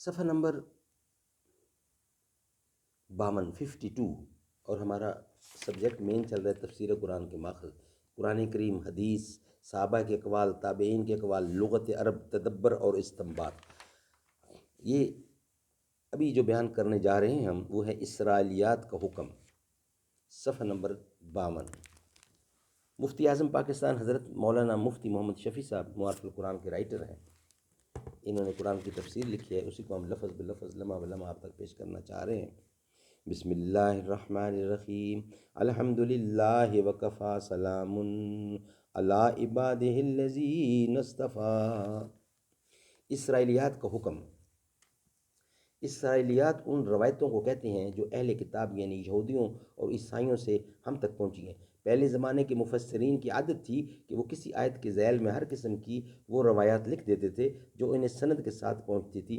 صفحہ نمبر 52 اور ہمارا سبجیکٹ مین چل رہا ہے تفسیر قرآن کے ماخذ، قرآن کریم، حدیث، صحابہ کے اقوال، تابعین کے اقوال، لغت عرب، تدبر اور استنباط۔ یہ ابھی جو بیان کرنے جا رہے ہیں ہم وہ ہے اسرائیلیات کا حکم، صفحہ نمبر 52۔ مفتی اعظم پاکستان حضرت مولانا مفتی محمد شفیع صاحب معارف القرآن کے رائٹر ہیں، انہوں نے قرآن کی تفسیر لکھی ہے، اسی کو ہم لفظ بلفظ لمحہ بلمحہ آپ تک پیش کرنا چاہ رہے ہیں۔ بسم اللہ الرحمن الرحیم، الحمد للہ وکفی، سلام علی عبادہ الذین اصطفی۔ اسرائیلیات کا حکم۔ اسرائیلیات ان روایتوں کو کہتے ہیں جو اہل کتاب یعنی یہودیوں اور عیسائیوں سے ہم تک پہنچی ہیں۔ پہلے زمانے کے مفسرین کی عادت تھی کہ وہ کسی آیت کے ذیل میں ہر قسم کی وہ روایات لکھ دیتے تھے جو انہیں سند کے ساتھ پہنچتی تھی۔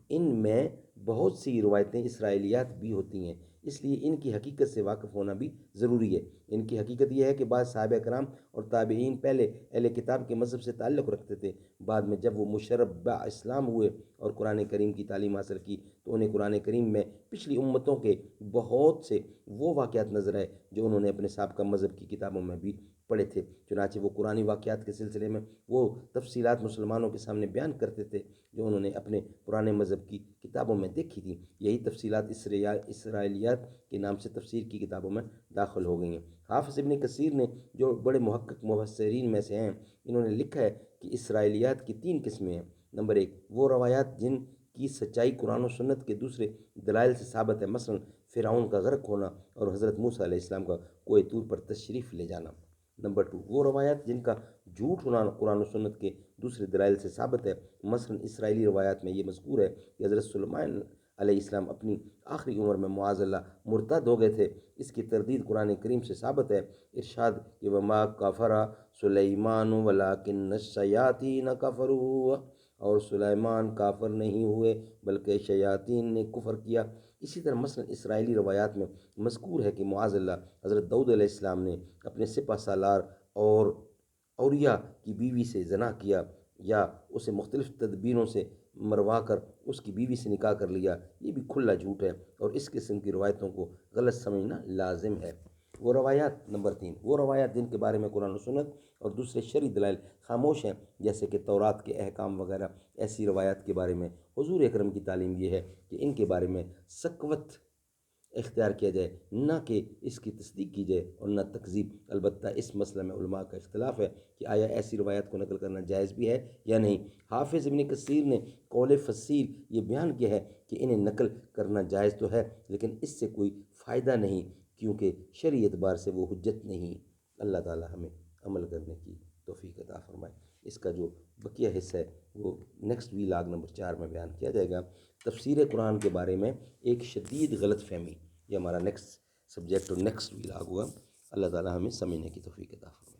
ان میں بہت سی روایتیں اسرائیلیات بھی ہوتی ہیں، اس لیے ان کی حقیقت سے واقف ہونا بھی ضروری ہے۔ ان کی حقیقت یہ ہے کہ بعض صحابہ کرام اور تابعین پہلے اہل کتاب کے مذہب سے تعلق رکھتے تھے، بعد میں جب وہ مشرب اسلام ہوئے اور قرآن کریم کی تعلیم حاصل کی تو انہیں قرآن کریم میں پچھلی امتوں کے بہت سے وہ واقعات نظر آئے جو انہوں نے اپنے سابقہ مذہب کی کتابوں میں بھی پڑھے تھے۔ چنانچہ وہ قرآنی واقعات کے سلسلے میں وہ تفصیلات مسلمانوں کے سامنے بیان کرتے تھے جو انہوں نے اپنے پرانے مذہب کی کتابوں میں دیکھی تھی۔ یہی تفصیلات اسرائیلیات کے نام سے تفسیر کی کتابوں میں داخل ہو گئی ہیں۔ حافظ ابن کثیر نے، جو بڑے محقق مفسرین میں سے ہیں، انہوں نے لکھا ہے کہ اسرائیلیات کی 3 قسمیں ہیں۔ نمبر 1، وہ روایات جن کی سچائی قرآن و سنت کے دوسرے دلائل سے ثابت ہے، مثلا فرعون کا غرق ہونا اور حضرت موسیٰ علیہ السلام کا کوہ طور پر تشریف لے جانا۔ نمبر 2، وہ روایات جن کا جھوٹ ہونا قرآن و سنت کے دوسرے دلائل سے ثابت ہے، مثلا اسرائیلی روایات میں یہ مذکور ہے کہ حضرت سلیمان علیہ السلام اپنی آخری عمر میں معاذ اللہ مرتد ہو گئے تھے، اس کی تردید قرآن کریم سے ثابت ہے۔ ارشاد کہ وما کفر سلیمان ولکن الشیاطین کفروا، اور سلیمان کافر نہیں ہوئے بلکہ شیاطین نے کفر کیا۔ اسی طرح مثلا اسرائیلی روایات میں مذکور ہے کہ معاذ اللہ حضرت داؤد علیہ السلام نے اپنے سپہ سالار اور اولیاء کی بیوی سے زنا کیا یا اسے مختلف تدبیروں سے مروا کر اس کی بیوی سے نکاح کر لیا۔ یہ بھی کھلا جھوٹ ہے اور اس قسم کی روایتوں کو غلط سمجھنا لازم ہے۔ وہ روایات، نمبر 3، وہ روایات جن کے بارے میں قرآن و سنت اور دوسرے شرعی دلائل خاموش ہیں، جیسے کہ تورات کے احکام وغیرہ۔ ایسی روایات کے بارے میں حضور اکرم کی تعلیم یہ ہے کہ ان کے بارے میں سکوت اختیار کیا جائے، نہ کہ اس کی تصدیق کی جائے اور نہ تکذیب۔ البتہ اس مسئلہ میں علماء کا اختلاف ہے کہ آیا ایسی روایات کو نقل کرنا جائز بھی ہے یا نہیں۔ حافظ ابن کثیر نے قول فصیل یہ بیان کیا ہے کہ انہیں نقل کرنا جائز تو ہے لیکن اس سے کوئی فائدہ نہیں، کیونکہ شرعی اعتبار سے وہ حجت نہیں۔ اللہ تعالی ہمیں عمل کرنے کی توفیق عطا فرمائے۔ اس کا جو بقیہ حصہ ہے وہ نیکسٹ ویلاگ نمبر 4 میں بیان کیا جائے گا۔ تفسیر قرآن کے بارے میں ایک شدید غلط فہمی، یہ ہمارا نیکسٹ سبجیکٹ اور نیکسٹ ویلاگ ہوگا۔ اللہ تعالی ہمیں سمجھنے کی توفیق عطا فرمائے۔